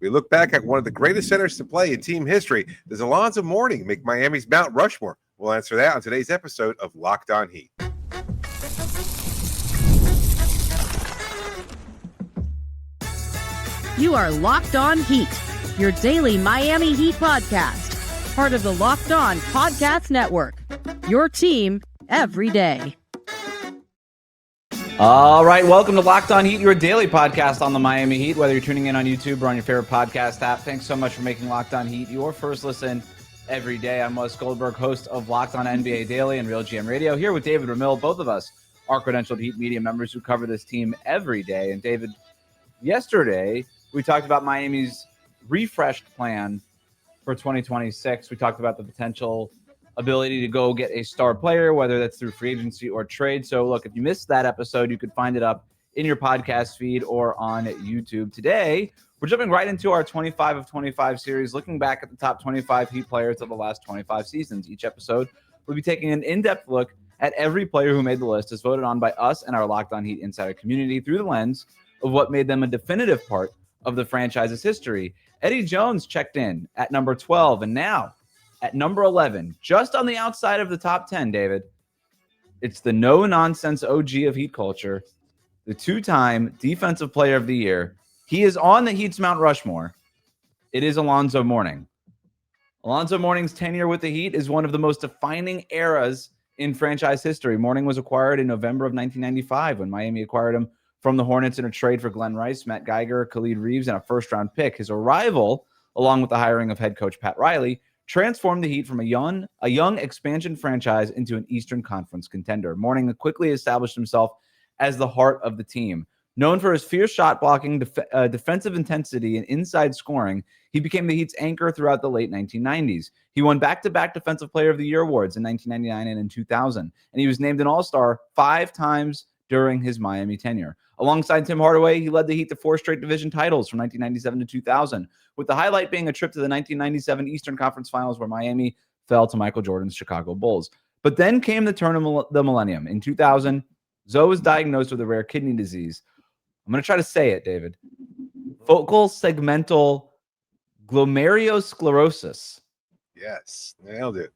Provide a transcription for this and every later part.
We look back at one of the greatest centers to play in team history. Does Alonzo Mourning make Miami's Mount Rushmore? We'll answer that on today's episode of Locked On Heat. You are Locked On Heat, your daily Miami Heat podcast, part of the Locked On Podcast Network, your team every day. All right, welcome to Locked On Heat, your daily podcast on the Miami Heat, whether you're tuning in on YouTube or on your favorite podcast app. Thanks so much for making Locked On Heat your first listen every day. I'm Wes Goldberg, host of Locked On NBA Daily and Real GM Radio, here with David Ramil. Both of us are credentialed Heat media members who cover this team every day. And David, yesterday we talked about Miami's refreshed plan for 2026. We talked about the potential ability to go get a star player, whether that's through free agency or trade. So look, if you missed that episode, you could find it up in your podcast feed or on YouTube. Today, we're jumping right into our 25 of 25 series, looking back at the top 25 Heat players of the last 25 seasons. Each episode, we'll be taking an in-depth look at every player who made the list as voted on by us and our Locked On Heat Insider community through the lens of what made them a definitive part of the franchise's history. Eddie Jones checked in at number 12, and now at number 11, just on the outside of the top 10, David, it's the no-nonsense OG of Heat culture, the two-time Defensive Player of the Year. He is on the Heat's Mount Rushmore. It is Alonzo Mourning. Alonzo Mourning's tenure with the Heat is one of the most defining eras in franchise history. Mourning was acquired in November of 1995 when Miami acquired him from the Hornets in a trade for Glenn Rice, Matt Geiger, Khalid Reeves, and a first-round pick. His arrival, along with the hiring of head coach Pat Riley, transformed the Heat from a young expansion franchise into an Eastern Conference contender. Mourning quickly established himself as the heart of the team. Known for his fierce shot blocking, defensive intensity, and inside scoring, he became the Heat's anchor throughout the late 1990s. He won back-to-back Defensive Player of the Year awards in 1999 and in 2000, and he was named an All-Star 5 times during his Miami tenure. Alongside Tim Hardaway, he led the Heat to 4 straight division titles from 1997 to 2000, with the highlight being a trip to the 1997 Eastern Conference Finals where Miami fell to Michael Jordan's Chicago Bulls. But then came the turn of the millennium. In 2000, Zoe was diagnosed with a rare kidney disease. I'm going to try to say it, David. Focal segmental glomerulosclerosis. Yes, nailed it.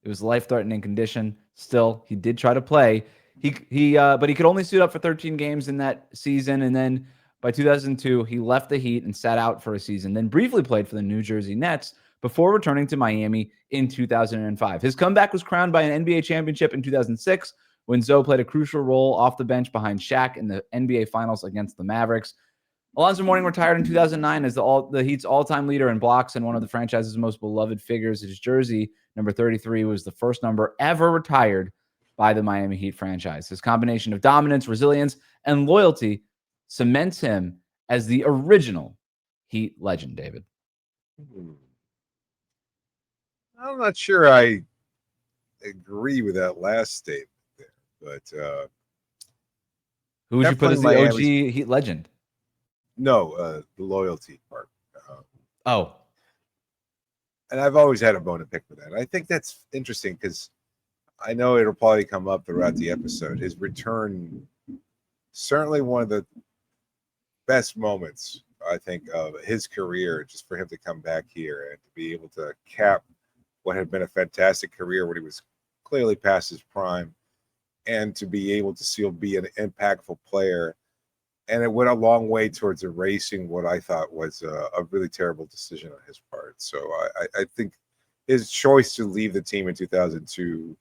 It was a life-threatening condition. Still, he did try to play. But he could only suit up for 13 games in that season, and then by 2002, he left the Heat and sat out for a season, then briefly played for the New Jersey Nets before returning to Miami in 2005. His comeback was crowned by an NBA championship in 2006 when Zoe played a crucial role off the bench behind Shaq in the NBA Finals against the Mavericks. Alonzo Mourning retired in 2009 as the Heat's all-time leader in blocks and one of the franchise's most beloved figures. His jersey, number 33, was the first number ever retired by the Miami Heat franchise. His combination of dominance, resilience, and loyalty cements him as the original Heat legend, David. I'm not sure I agree with that last statement there, but who would you put as the OG Heat legend? No, the loyalty part. And I've always had a bone to pick with that. I think that's interesting because I know it'll probably come up throughout the episode. His return, certainly one of the best moments, I think, of his career, just for him to come back here and to be able to cap what had been a fantastic career when he was clearly past his prime, and to be able to still be an impactful player. And it went a long way towards erasing what I thought was a really terrible decision on his part. So I think his choice to leave the team in 2002,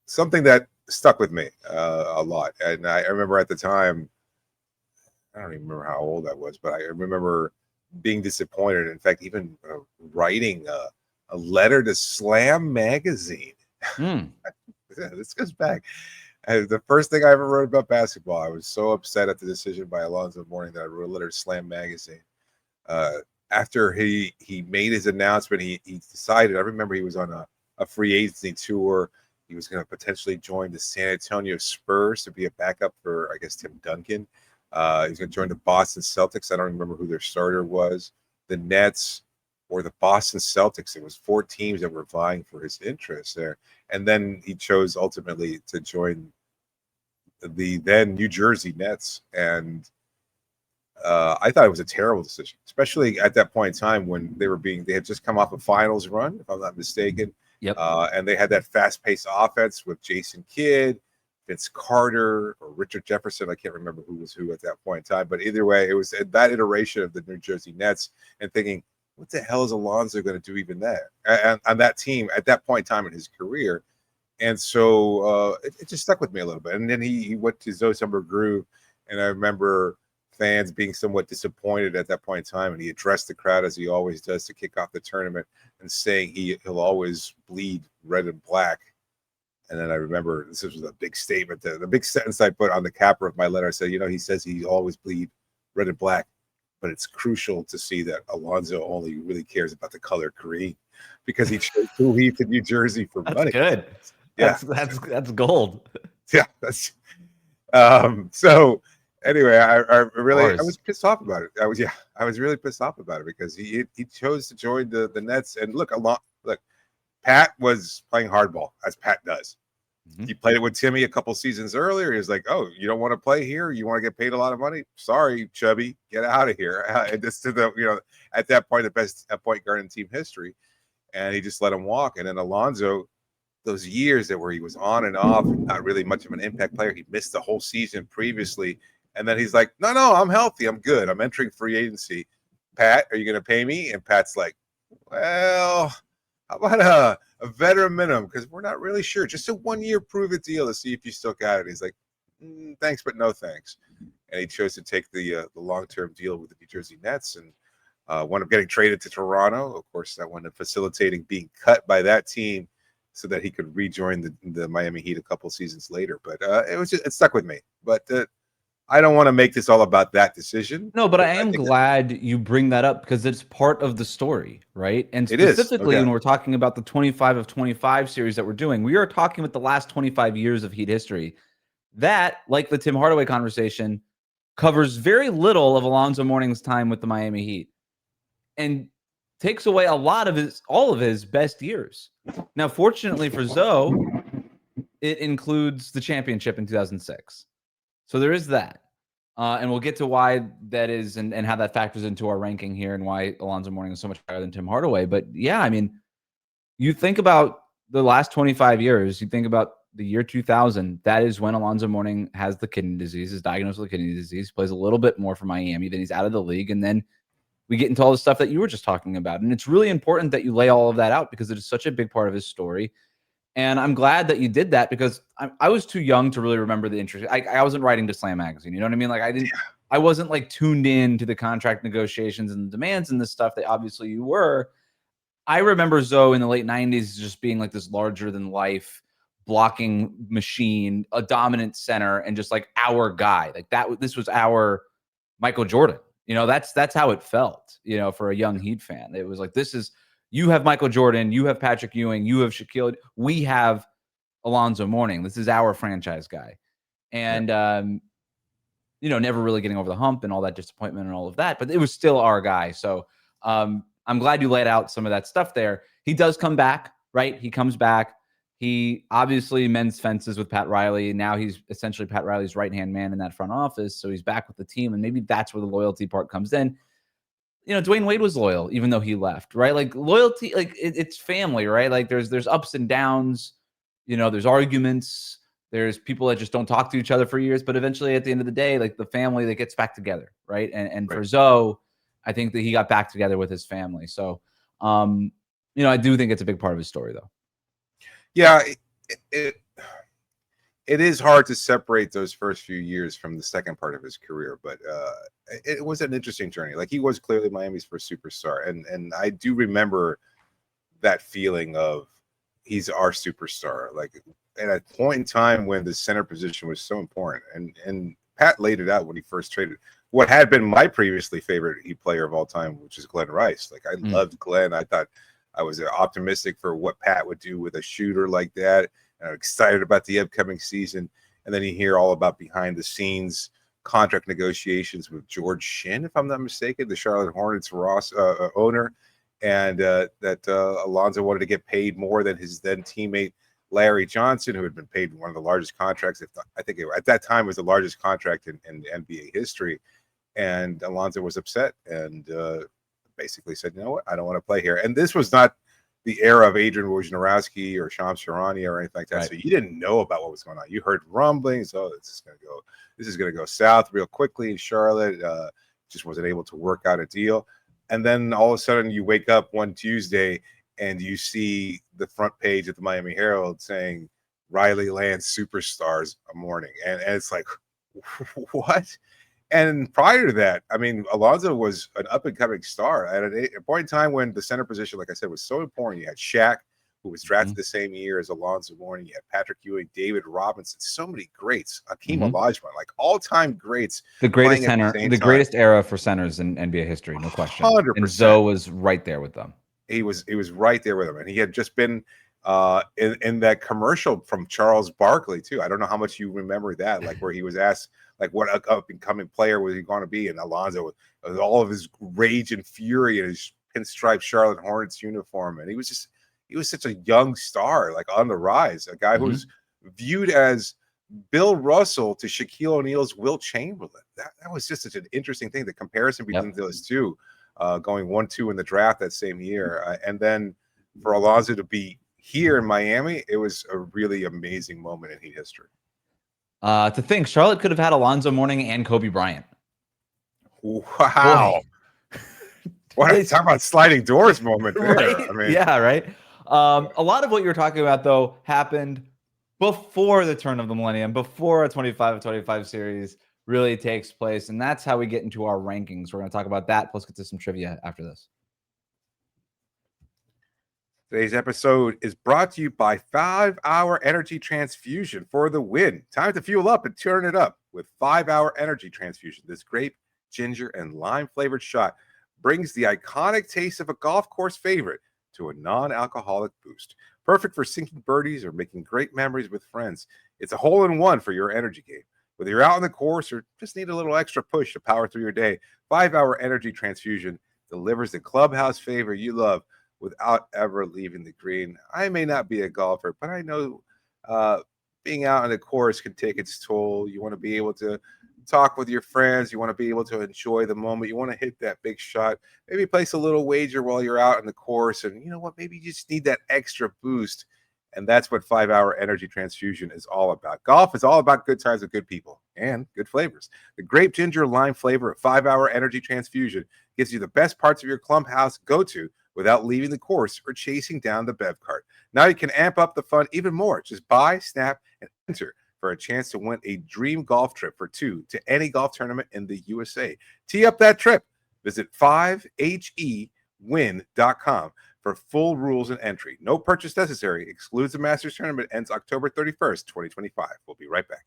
something that stuck with me a lot. And I remember at the time, I don't even remember how old I was, but I remember being disappointed. In fact, even writing a letter to Slam magazine. This goes back. The first thing I ever wrote about basketball, I was so upset at the decision by Alonzo Mourning that I wrote a letter to Slam magazine. After he made his announcement, he decided, I remember he was on a free agency tour. He was going to potentially join the San Antonio Spurs to be a backup for, I guess, Tim Duncan. He was going to join the Boston Celtics. I don't remember who their starter was. The Nets or the Boston Celtics. It was 4 teams that were vying for his interest there. And then he chose ultimately to join the then New Jersey Nets. And I thought it was a terrible decision, especially at that point in time when they had just come off a finals run, if I'm not mistaken. Yep. And they had that fast-paced offense with Jason Kidd, Vince Carter, or Richard Jefferson. I can't remember who was who at that point in time, but either way, it was that iteration of the New Jersey Nets, and thinking, what the hell is Alonzo going to do even there and on that team at that point in time in his career? And so it just stuck with me a little bit. And then he went to Zoe Summer Groove, and I remember fans being somewhat disappointed at that point in time, and he addressed the crowd as he always does to kick off the tournament and saying he'll always bleed red and black. And then I remember this was a big statement, the big sentence I put on the capper of my letter. I said, he says he always bleed red and black, but it's crucial to see that Alonzo only really cares about the color green because he chose to leave to New Jersey for money. Good. Yeah, that's gold. Yeah, that's so anyway, I was pissed off about it. I was really pissed off about it because he chose to join the Nets. And look, Pat was playing hardball, as Pat does. Mm-hmm. He played it with Timmy a couple seasons earlier. He was like, "Oh, you don't want to play here? You want to get paid a lot of money? Sorry, Chubby, get out of here." And this to the at that point the best point guard in team history, and he just let him walk. And then Alonzo, those years where he was on and off, not really much of an impact player. He missed the whole season previously. And then he's like, no, I'm healthy. I'm good. I'm entering free agency. Pat, are you going to pay me? And Pat's like, well, how about a veteran minimum? Because we're not really sure. Just a 1-year prove-it deal to see if you still got it. He's like, thanks, but no thanks. And he chose to take the long-term deal with the New Jersey Nets and wound up getting traded to Toronto. Of course, that wound up facilitating being cut by that team so that he could rejoin the Miami Heat a couple seasons later. But it stuck with me. But I don't want to make this all about that decision. No, but I am glad you bring that up because it's part of the story, right? And specifically when we're talking about the 25 of 25 series that we're doing, we are talking about the last 25 years of Heat history. That, like the Tim Hardaway conversation, covers very little of Alonzo Mourning's time with the Miami Heat and takes away all of his best years. Now, fortunately for Zoe, it includes the championship in 2006. So there is that. And we'll get to why that is and how that factors into our ranking here and why Alonzo Mourning is so much higher than Tim Hardaway. But yeah, I mean, you think about the last 25 years, you think about the year 2000, that is when Alonzo Mourning has the kidney disease, is diagnosed with kidney disease, plays a little bit more for Miami, then he's out of the league. And then we get into all the stuff that you were just talking about. And it's really important that you lay all of that out because it is such a big part of his story. And I'm glad that you did that because I was too young to really remember the interest. I wasn't writing to Slam Magazine. You know what I mean? Like I wasn't like tuned in to the contract negotiations and the demands and this stuff that obviously you were. I remember Zoe in the late 90s just being like this larger than life blocking machine, a dominant center, and just like our guy. Like this was our Michael Jordan. That's how it felt, for a young Heat fan. It was like, you have Michael Jordan, you have Patrick Ewing, you have Shaquille. We have Alonzo Mourning. This is our franchise guy. And, never really getting over the hump and all that disappointment and all of that, but it was still our guy. So I'm glad you laid out some of that stuff there. He does come back, right? He comes back. He obviously mends fences with Pat Riley. Now he's essentially Pat Riley's right-hand man in that front office. So he's back with the team. And maybe that's where the loyalty part comes in. Dwayne Wade was loyal, even though he left, right? Like loyalty, like it's family, right? Like there's ups and downs, there's arguments, there's people that just don't talk to each other for years, but eventually at the end of the day, like the family that gets back together, right? And right. For Zoe, I think that he got back together with his family. So, I do think it's a big part of his story though. Yeah, it is hard to separate those first few years from the second part of his career, but it was an interesting journey. Like he was clearly Miami's first superstar, and I do remember that feeling of he's our superstar. Like at a point in time when the center position was so important, and Pat laid it out when he first traded what had been my previously favorite Heat player of all time, which is Glenn Rice. Like I loved Glenn. I thought I was optimistic for what Pat would do with a shooter like that. And I'm excited about the upcoming season. And then you hear all about behind the scenes contract negotiations with George Shinn, if I'm not mistaken, the Charlotte Hornets owner, and that Alonzo wanted to get paid more than his then teammate Larry Johnson, who had been paid one of the largest contracts. I think at that time was the largest contract in NBA history. and Alonzo was upset and basically said, "You know what? I don't want to play here." And this was not the era of Adrian Wojnarowski or Shams Charania or anything like that. Right. So you didn't know about what was going on. You heard rumblings. Oh, this is gonna go south real quickly in Charlotte. Just wasn't able to work out a deal. And then all of a sudden you wake up one Tuesday and you see the front page of the Miami Herald saying Riley Lance superstars a morning. And it's like, what? And prior to that, I mean, Alonzo was an up-and-coming star at a point in time when the center position, like I said, was so important. You had Shaq, who was drafted the same year as Alonzo Mourning. You had Patrick Ewing, David Robinson, so many greats. Hakeem Olajuwon, like all-time greats. The greatest playing at center, the greatest era for centers in NBA history, no question. 100%. And Zoe was right there with them. He was right there with him, and he had just been in that commercial from Charles Barkley too. I don't know how much you remember that, like where he was asked like what up and coming player was he going to be, and Alonzo with all of his rage and fury in his pinstripe Charlotte Hornets uniform, and he was such a young star, like on the rise, a guy who's viewed as Bill Russell to Shaquille O'Neal's Wilt Chamberlain. That was just such an interesting thing, the comparison between those two, going 1-2 in the draft that same year, and then for Alonzo to be here in Miami, it was a really amazing moment in Heat history. To think Charlotte could have had Alonzo Mourning and Kobe Bryant. Wow. What are you talking about, sliding doors moment there? Right? I mean, yeah, right. A lot of what you were talking about, though, happened before the turn of the millennium, before a 25-25 series really takes place. And that's how we get into our rankings. We're going to talk about that, plus get to some trivia after this. Today's episode is brought to you by 5-Hour Energy Transfusion for the win. Time to fuel up and turn it up with 5-Hour Energy Transfusion. This grape, ginger, and lime flavored shot brings the iconic taste of a golf course favorite to a non-alcoholic boost. Perfect for sinking birdies or making great memories with friends. It's a hole-in-one for your energy game. Whether you're out on the course or just need a little extra push to power through your day, 5-Hour Energy Transfusion delivers the clubhouse favor you love without ever leaving the green. I may not be a golfer, but I know being out on the course can take its toll. You want to be able to talk with your friends. You want to be able to enjoy the moment. You want to hit that big shot. Maybe place a little wager while you're out on the course. And you know what? Maybe you just need that extra boost. And that's what 5-Hour Energy Transfusion is all about. Golf is all about good times with good people and good flavors. The grape, ginger, lime flavor of 5-Hour Energy Transfusion gives you the best parts of your clubhouse go-to without leaving the course or chasing down the bev cart. Now you can amp up the fun even more. Just buy, snap, and enter for a chance to win a dream golf trip for two to any golf tournament in the USA. Tee up that trip. Visit 5hewin.com for full rules and entry. No purchase necessary. Excludes the Masters Tournament. Ends October 31st, 2025. We'll be right back.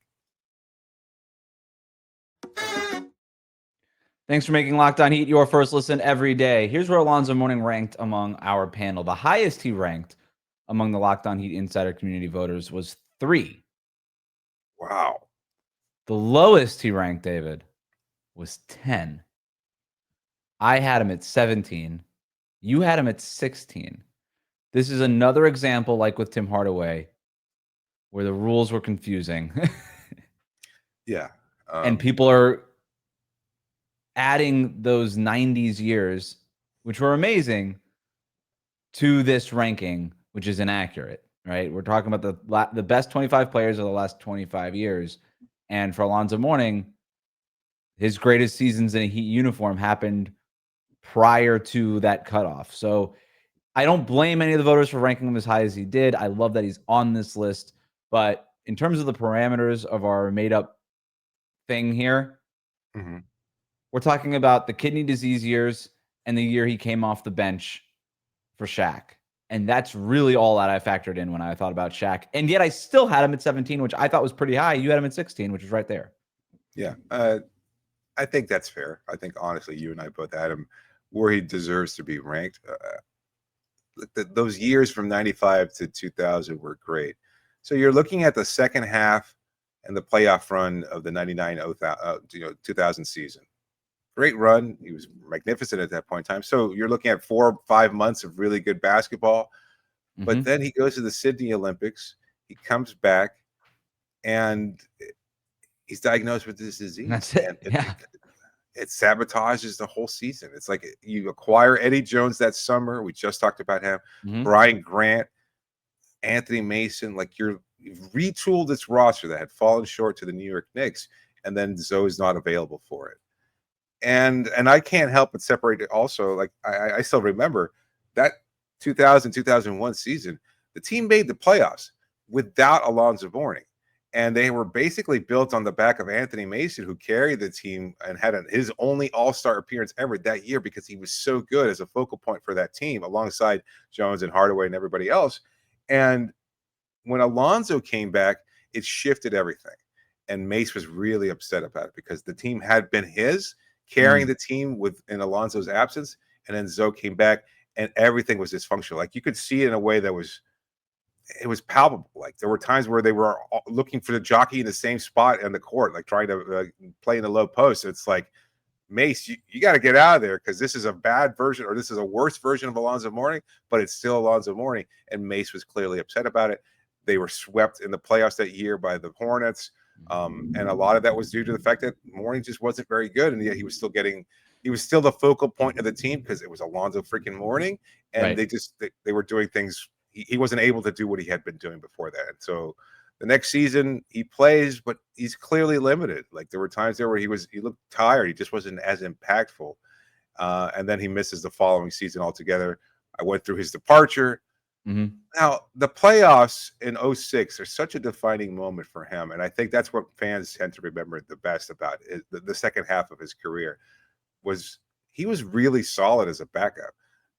Thanks for making Locked On Heat your first listen every day. Here's where Alonzo Mourning ranked among our panel. The highest he ranked among the Locked On Heat Insider community voters was 3. Wow. The lowest he ranked, David, was 10. I had him at 17. You had him at 16. This is another example, like with Tim Hardaway, where the rules were confusing. Yeah. And people are adding those 90s years, which were amazing, to this ranking, which is inaccurate, right? We're talking about the best 25 players of the last 25 years. And for Alonzo Mourning, his greatest seasons in a Heat uniform happened prior to that cutoff. So I don't blame any of the voters for ranking him as high as he did. I love that he's on this list. But in terms of the parameters of our made-up thing here, we're talking about the kidney disease years and the year he came off the bench for Shaq. And that's really all that I factored in when I thought about Shaq. And yet I still had him at 17, which I thought was pretty high. You had him at 16, which is right there. Yeah. I think that's fair. I think, honestly, you and I both had him where he deserves to be ranked. Those years from 95 to 2000 were great. So you're looking at the second half and the playoff run of the 99-2000 season. Great run. He was magnificent at that point in time. So you're looking at 4 or 5 months of really good basketball. But then he goes to the Sydney Olympics. He comes back, and he's diagnosed with this disease. That's it. it sabotages the whole season. It's like you acquire Eddie Jones that summer. We just talked about him. Brian Grant, Anthony Mason. Like you've retooled this roster that had fallen short to the New York Knicks, and then Zoe's not available for it. And I can't help but separate it also. Like I still remember that 2000-2001 season, the team made the playoffs without Alonzo Mourning. And they were basically built on the back of Anthony Mason, who carried the team and had his only all-star appearance ever that year because he was so good as a focal point for that team alongside Jones and Hardaway and everybody else. And when Alonzo came back, it shifted everything. And Mace was really upset about it because the team had been his, carrying the team in Alonzo's absence. And then Zoe came back and everything was dysfunctional. Like you could see it in a way that was palpable. Like there were times where they were looking for the jockey in the same spot on the court, like trying to play in the low post. It's like, Mace, you got to get out of there because this is a bad version, or this is a worse version of Alonzo Mourning, but it's still Alonzo Mourning. And Mace was clearly upset about it. They were swept in the playoffs that year by the Hornets. And a lot of that was due to the fact that Mourning just wasn't very good. And yet he was still the focal point of the team because it was Alonzo freaking Mourning. And they were doing things. He wasn't able to do what he had been doing before that. And so the next season he plays, but he's clearly limited. Like there were times there where he looked tired. He just wasn't as impactful. And then he misses the following season altogether. I went through his departure. Now the playoffs in 2006 are such a defining moment for him. And I think that's what fans tend to remember the best about it. The second half of his career was he was really solid as a backup.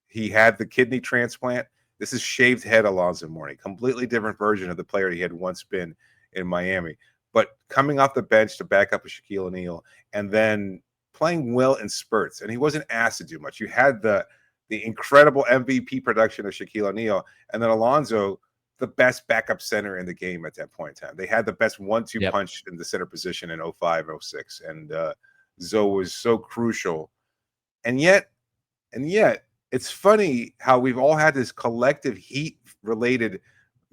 He had the kidney transplant. This is shaved head Alonzo Mourning, completely different version of the player he had once been in Miami. But coming off the bench to back up with Shaquille O'Neal and then playing well in spurts. And he wasn't asked to do much. You had the incredible MVP production of Shaquille O'Neal, and then Alonzo, the best backup center in the game at that point in time. They had the best 1-2 punch in the center position in 05, 06. And Zoe was so crucial. And yet, it's funny how we've all had this collective Heat-related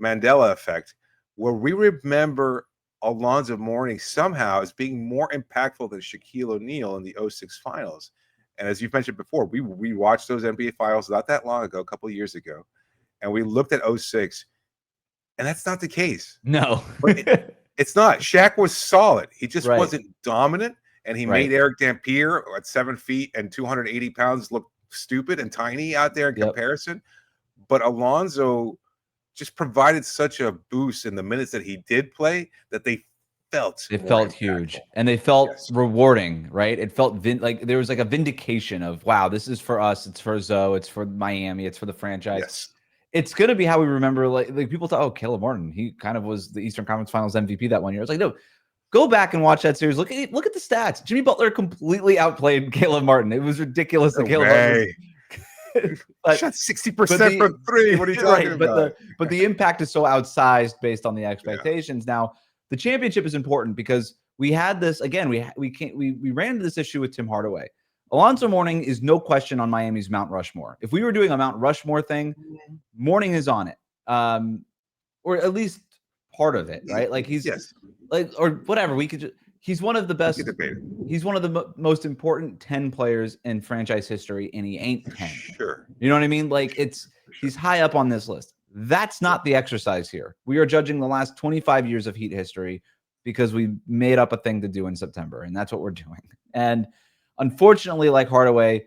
Mandela effect where we remember Alonzo Mourning somehow as being more impactful than Shaquille O'Neal in the 06 finals. And as you've mentioned before, we watched those NBA finals not that long ago, a couple of years ago, and we looked at 06, and that's not the case. No. It's not. Shaq was solid. He just wasn't dominant, and he made Eric Dampier at 7 feet and 280 pounds look stupid and tiny out there in comparison. But Alonzo just provided such a boost in the minutes that he did play that they felt huge, and they felt rewarding, right? It felt like there was like a vindication of, wow, this is for us, it's for Zoe, it's for Miami, it's for the franchise. It's gonna be how we remember, like people thought, oh, Caleb Martin, he kind of was the Eastern Conference Finals MVP that one year. It's like, no, go back and watch that series. Look at the stats. Jimmy Butler completely outplayed Caleb Martin. It was ridiculous that Caleb Martin shot 60% from three. What are you talking about? But the impact is so outsized based on the expectations. Now, the championship is important because we had this again. We ran into this issue with Tim Hardaway. Alonzo Mourning is no question on Miami's Mount Rushmore. If we were doing a Mount Rushmore thing, Mourning is on it, or at least part of it, right? Like he's like, or whatever. We could. He's one of the best. He's one of the most important 10 players in franchise history, and he ain't 10. Sure. You know what I mean? Like he's high up on this list. That's not the exercise here. We are judging the last 25 years of Heat history because we made up a thing to do in September, and that's what we're doing. And unfortunately, like Hardaway,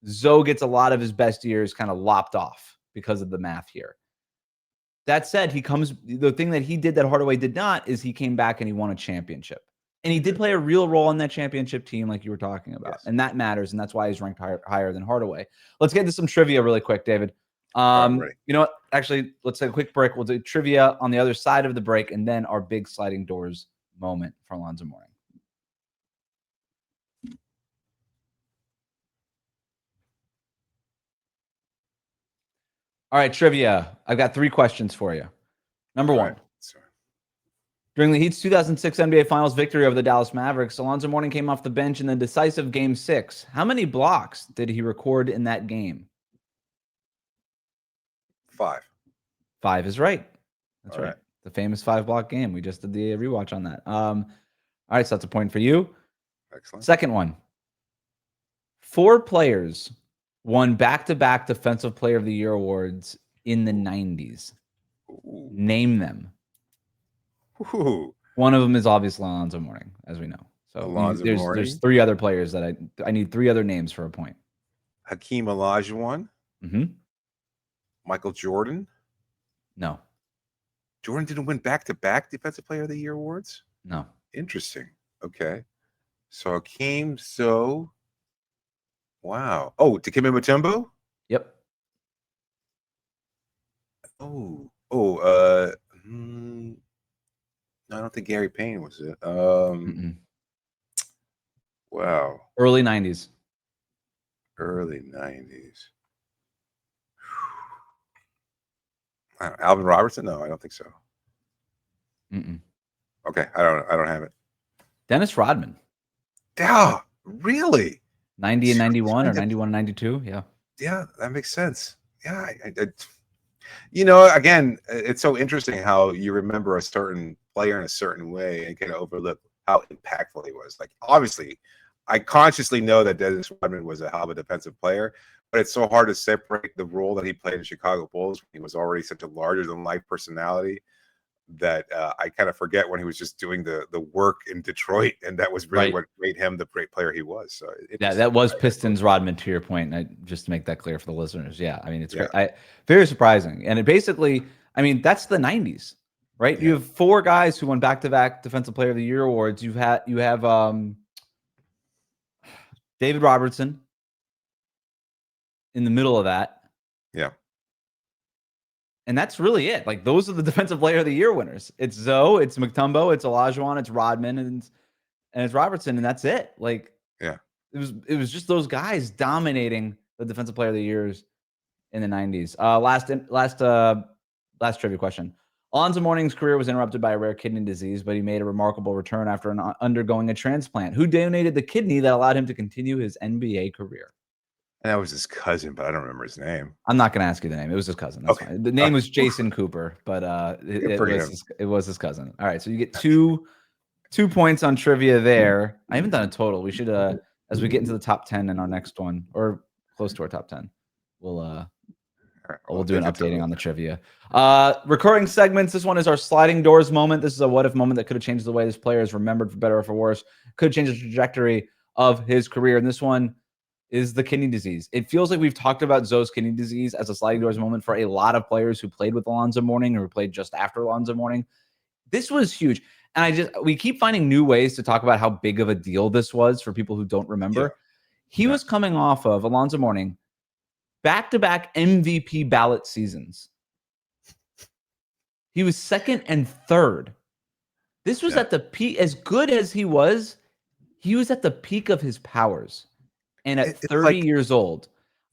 Zoe gets a lot of his best years kind of lopped off because of the math here. That said, the thing that he did that Hardaway did not is he came back and he won a championship. And he did play a real role in that championship team like you were talking about. Yes. And that matters, and that's why he's ranked higher than Hardaway. Let's get into some trivia really quick, David. You know what? Actually, let's take a quick break. We'll do trivia on the other side of the break, and then our big sliding doors moment for Alonzo Mourning. All right, trivia. I've got 3 questions for you. Number one. During the Heat's 2006 NBA Finals victory over the Dallas Mavericks, Alonzo Mourning came off the bench in the decisive Game 6. How many blocks did he record in that game? 5. 5 is right. That's All right. The famous 5-block game. We just did the rewatch on that. All right, so that's a point for you. Excellent. Second one. 4 players won back-to-back Defensive Player of the Year awards in the 90s. Ooh. Name them. Ooh. One of them is obviously Alonzo Mourning, as we know. So Alonzo there's Mourning. 3 other players that I need 3 other names for a point. Hakeem Olajuwon. Mm-hmm. Michael Jordan. No. Jordan didn't win back-to-back Defensive Player of the Year awards? No. Interesting. Okay. So Hakeem, so wow. Oh, Dikembe Mutombo? Yep. No, I don't think Gary Payne was it. Wow. Early 90s. Early 90s. Alvin Robertson? No, I don't think so. Okay, I don't have it. Dennis Rodman. Yeah, really? 90 and 91 or 91 and 92? Yeah. Yeah, that makes sense. Yeah, you know, again, it's so interesting how you remember a certain player in a certain way and kind of overlook how impactful he was. Like, obviously, I consciously know that Dennis Rodman was a hell of a defensive player, but it's so hard to separate the role that he played in Chicago Bulls when he was already such a larger-than-life personality that I kind of forget when he was just doing the work in Detroit, and that was really what made him the great player he was. So yeah, that was Pistons Rodman, to your point. Just to make that clear for the listeners. Yeah, I mean, it's very surprising, and it basically, I mean, that's the 90s, right? Yeah. You have 4 guys who won back-to-back Defensive Player of the Year awards. You have David Robertson in the middle of that. Yeah. And that's really it. Like, those are the Defensive Player of the Year winners. It's Zoe, it's Mutombo, it's Olajuwon, it's Rodman, and it's Robertson, and that's it. Like, yeah, it was just those guys dominating the Defensive Player of the Years in the 90s. Last trivia question. Alonzo Mourning's career was interrupted by a rare kidney disease, but he made a remarkable return after undergoing a transplant. Who donated the kidney that allowed him to continue his NBA career? And that was his cousin, but I don't remember his name. I'm not going to ask you the name. It was his cousin. That's fine. The name was Jason Cooper, but it was his cousin. All right, so you get 2 points on trivia there. I haven't done a total. We should, as we get into the top 10 in our next one, or close to our top 10, we'll do an updating on the trivia. Recurring segments. This one is our sliding doors moment. This is a what if moment that could have changed the way this player is remembered for better or for worse. Could change the trajectory of his career. And this one is the kidney disease. It feels like we've talked about Zoe's kidney disease as a sliding doors moment for a lot of players who played with Alonzo Mourning or who played just after Alonzo Mourning. This was huge. And we keep finding new ways to talk about how big of a deal this was for people who don't remember. Yeah. He was coming off of Alonzo Mourning back-to-back MVP ballot seasons. He was 2nd and 3rd. This was at the peak. As good as he was at the peak of his powers. And at 30 years old.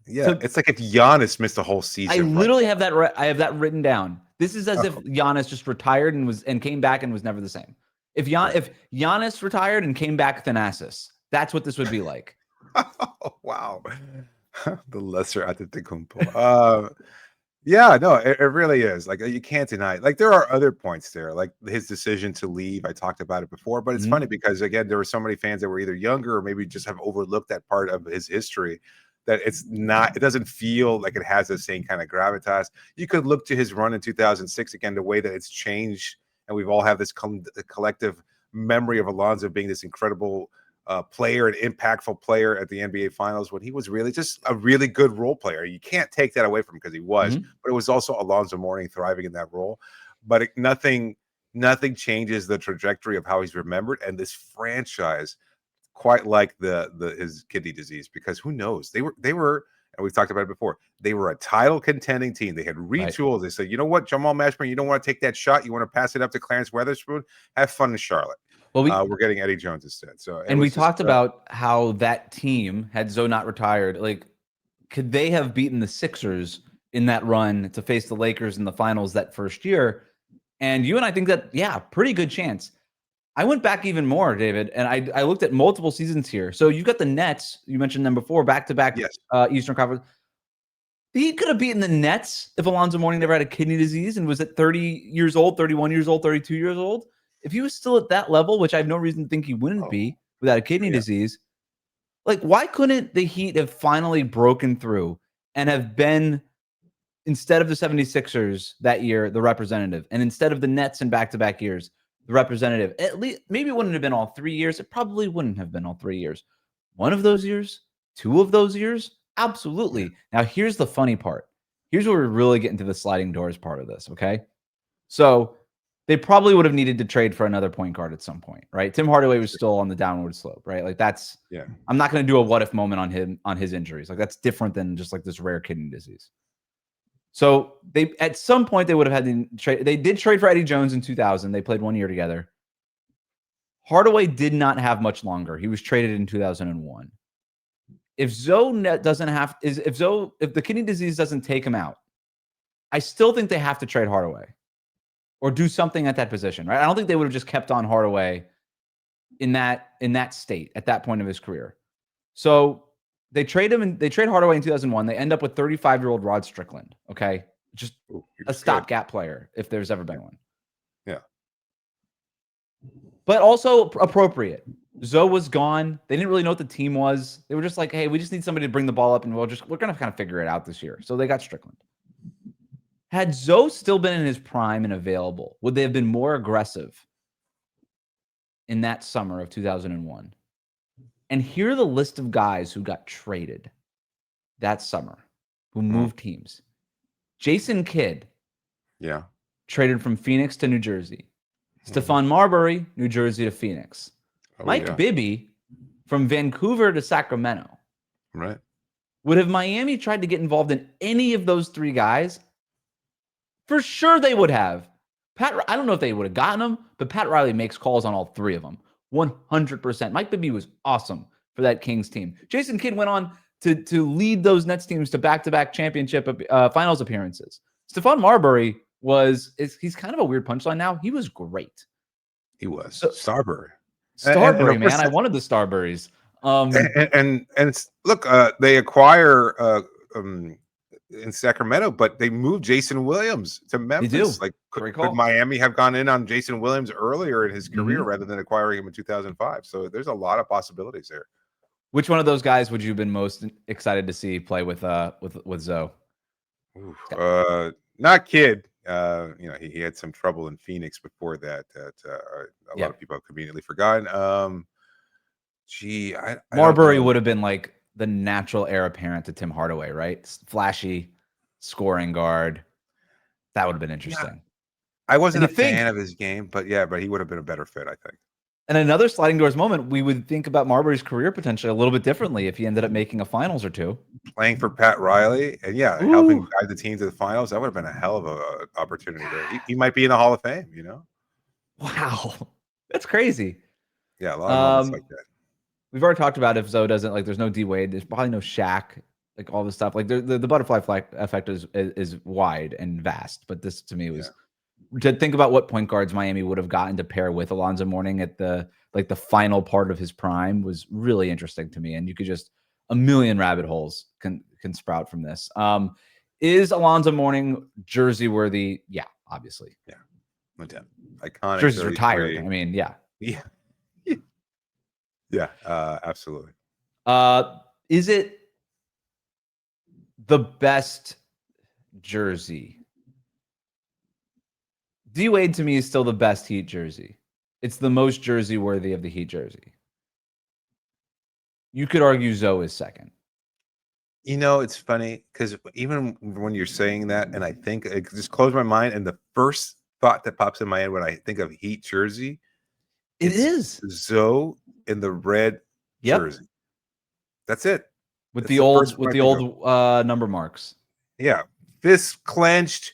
Yeah, so it's like if Giannis missed a whole season. I literally have that. I have that written down. This is as if Giannis just retired and came back and was never the same. If Giannis retired and came back Thanasis, that's what this would be like. Oh, wow. The lesser Antetokounmpo. Yeah, no, it really is. Like, you can't deny it. Like, there are other points there, like his decision to leave. I talked about it before, but it's funny because, again, there were so many fans that were either younger or maybe just have overlooked that part of his history that it doesn't feel like it has the same kind of gravitas. You could look to his run in 2006, again, the way that it's changed, and we've all have this collective memory of Alonzo being this incredible player, an impactful player at the NBA Finals when he was really just a really good role player. You can't take that away from him because he was, but it was also Alonzo Mourning thriving in that role. But nothing changes the trajectory of how he's remembered. And this franchise, quite like his kidney disease, because who knows? They were, and we've talked about it before, they were a title contending team. They had retooled. Right. They said, you know what, Jamal Mashburn, you don't want to take that shot. You want to pass it up to Clarence Weatherspoon. Have fun in Charlotte. Well, we're getting Eddie Jones instead. So, and we talked about how that team, had Zoe not retired, like, could they have beaten the Sixers in that run to face the Lakers in the finals that first year? And you and I think that, yeah, pretty good chance. I went back even more, David, and I looked at multiple seasons here. So you got the Nets. You mentioned them before, back-to-back Eastern Conference. He could have beaten the Nets if Alonzo Mourning never had a kidney disease and was at 30 years old, 31 years old, 32 years old. If he was still at that level, which I have no reason to think he wouldn't be without a kidney disease, Like, why couldn't the Heat have finally broken through and have been, instead of the 76ers that year, the representative, and instead of the Nets in back-to-back years, the representative? At least, maybe it wouldn't have been all 3 years. It probably wouldn't have been all 3 years. One of those years, 2 of those years, absolutely. Yeah. Now, here's the funny part. Here's where we really get into the sliding doors part of this, okay? So they probably would have needed to trade for another point guard at some point, right? Tim Hardaway was still on the downward slope, right? Like that's, Yeah. I'm not going to do a what if moment on him, on his injuries. Like that's different than just like this rare kidney disease. So they, at some point they would have had to trade. They did trade for Eddie Jones in 2000. They played 1 year together. Hardaway did not have much longer. He was traded in 2001. If Zoe doesn't have, if the kidney disease doesn't take him out, I still think they have to trade Hardaway or do something at that position, right? I don't think they would have just kept on Hardaway in that state at that point of his career. So they trade him and they trade Hardaway in 2001. They end up with 35-year-old Rod Strickland. Okay, just a stopgap player if there's ever been one. Yeah, but also appropriate. Zoe was gone. They didn't really know what the team was. They were just like, hey, we just need somebody to bring the ball up, and we're going to kind of figure it out this year. So they got Strickland. Had Zoe still been in his prime and available, would they have been more aggressive in that summer of 2001? And here are the list of guys who got traded that summer, who moved teams. Jason Kidd, yeah, traded from Phoenix to New Jersey. Stephon Marbury, New Jersey to Phoenix. Mike Bibby from Vancouver to Sacramento. Right. Would have Miami tried to get involved in any of those three guys? For sure they would have. I don't know if they would have gotten them, but Pat Riley makes calls on all three of them. 100%. Mike Bibby was awesome for that Kings team. Jason Kidd went on to lead those Nets teams to back-to-back championship finals appearances. Stephon Marbury he's kind of a weird punchline now. He was great. He was. Starbury. Starbury, man. I wanted the Starburys. And it's, look, they acquire in Sacramento, but they moved Jason Williams to Memphis. They do. Like, could Miami have gone in on Jason Williams earlier in his career rather than acquiring him in 2005? So there's a lot of possibilities there. Which one of those guys would you have been most excited to see play with Zoe? Not Kidd. He had some trouble in Phoenix before that. A lot of people have conveniently forgotten. Marbury would have been like the natural heir apparent to Tim Hardaway, right? Flashy, scoring guard. That would have been interesting. Yeah. I wasn't a fan of his game, but he would have been a better fit, I think. And another sliding doors moment, we would think about Marbury's career potentially a little bit differently if he ended up making a finals or two. Playing for Pat Riley and helping guide the team to the finals. That would have been a hell of an opportunity there. He might be in the Hall of Fame, Wow. That's crazy. Yeah, a lot of moments like that. We've already talked about if Zoe doesn't, like, there's no D Wade, there's probably no Shaq, like all this stuff. Like the butterfly effect is wide and vast, but this to me was to think about what point guards Miami would have gotten to pair with Alonzo Mourning at the final part of his prime was really interesting to me. And you could just a million rabbit holes can sprout from this. Is Alonzo Mourning jersey worthy? Yeah, obviously. Yeah. Iconic. Jersey's retired. I mean, yeah. Yeah. Yeah, absolutely. Is it the best jersey? D Wade to me is still the best Heat jersey. It's the most jersey worthy of the Heat jersey. You could argue Zoe is second. It's funny because even when you're saying that, and I think it just closed my mind, and the first thought that pops in my head when I think of Heat jersey, it is Zoe in the red jersey. That's it. With the old number marks. Yeah, fists clenched,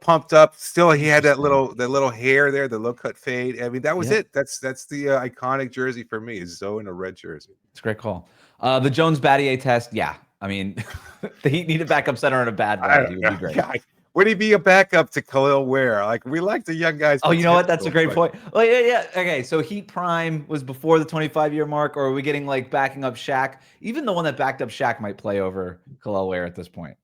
pumped up. Still, he had that little hair there, the low cut fade. I mean, that was it. That's the iconic jersey for me. Is Zoe in a red jersey. It's a great call. The Jones Battier test. Yeah, I mean, the Heat need a backup center in a bad way. He would be great. Yeah. Would he be a backup to Kel'el Ware? Like, we like the young guys. Oh, you know what? That's a great point. Well, yeah. Okay, so Heat Prime was before the 25-year mark, or are we getting like backing up Shaq? Even the one that backed up Shaq might play over Kel'el Ware at this point.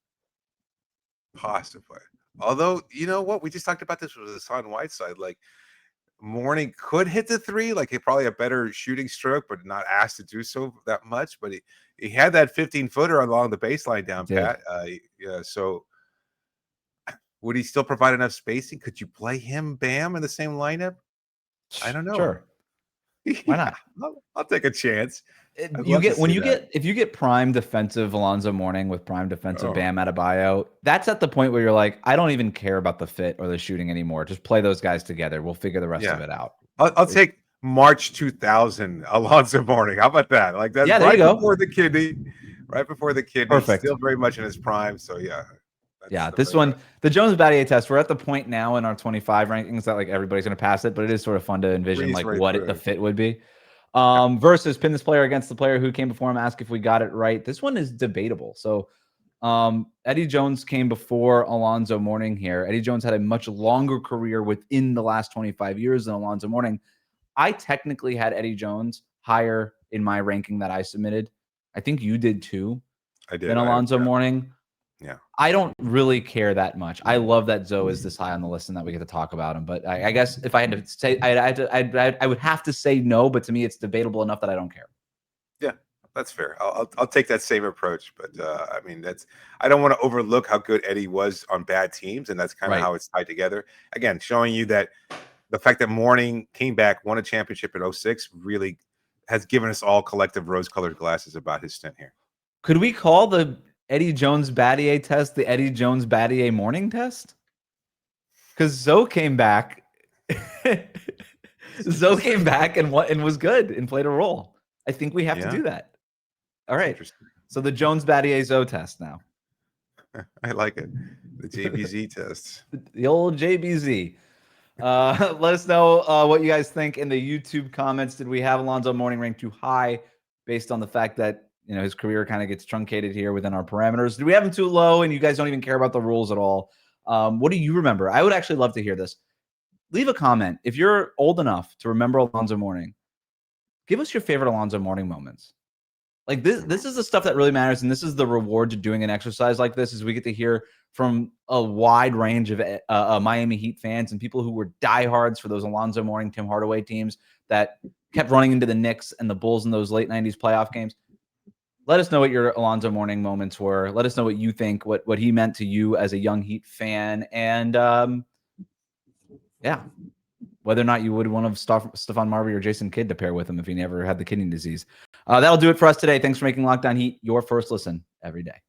Possibly. Although, you know what? We just talked about this with Hassan Whiteside. Like, Mourning could hit the three, like he probably a better shooting stroke, but not asked to do so that much. But he had that 15-footer along the baseline down pat. Yeah, so would he still provide enough spacing? Could you play him, Bam, in the same lineup? I don't know. Sure. Why not? I'll take a chance. If you get prime defensive Alonzo Mourning with prime defensive Bam Adebayo, that's at the point where you're like, I don't even care about the fit or the shooting anymore. Just play those guys together. We'll figure the rest of it out. I'll take March 2000 Alonzo Mourning. How about that? Like that's right before the kidney, right before the kidney. Perfect. Still very much in his prime. So this one, the Jones Battier test. We're at the point now in our 25 rankings that like everybody's going to pass it, but it is sort of fun to envision like what the fit would be. Versus pin this player against the player who came before him, ask if we got it right. This one is debatable. So Eddie Jones came before Alonzo Mourning here. Eddie Jones had a much longer career within the last 25 years than Alonzo Mourning. I technically had Eddie Jones higher in my ranking that I submitted. I think you did too. I did. Than Alonzo Mourning. Yeah. I don't really care that much. I love that Zoe is this high on the list and that we get to talk about him. But I guess if I had to say, I would have to say no. But to me, it's debatable enough that I don't care. Yeah, that's fair. I'll take that same approach. But I mean, I don't want to overlook how good Eddie was on bad teams, and that's kind of how it's tied together. Again, showing you that the fact that Mourning came back, won a championship in 06 really has given us all collective rose-colored glasses about his stint here. Could we call the Eddie Jones Battier test the Eddie Jones Battier Mourning test? Because Zoe came back. Zoe came back and was good and played a role. I think we have to do that. All right. So the Jones Battier Zoe test now. I like it. The JBZ test. The old JBZ. Let us know what you guys think in the YouTube comments. Did we have Alonzo Mourning ranked too high based on the fact that his career kind of gets truncated here within our parameters? Do we have him too low and you guys don't even care about the rules at all? What do you remember? I would actually love to hear this. Leave a comment. If you're old enough to remember Alonzo Mourning, give us your favorite Alonzo Mourning moments. Like this is the stuff that really matters. And this is the reward to doing an exercise like this, is we get to hear from a wide range of Miami Heat fans and people who were diehards for those Alonzo Mourning, Tim Hardaway teams that kept running into the Knicks and the Bulls in those late 90s playoff games. Let us know what your Alonzo Mourning moments were. Let us know what you think, what he meant to you as a young Heat fan. And whether or not you would want Stephon Marbury or Jason Kidd to pair with him if he never had the kidney disease. That'll do it for us today. Thanks for making Locked On Heat your first listen every day.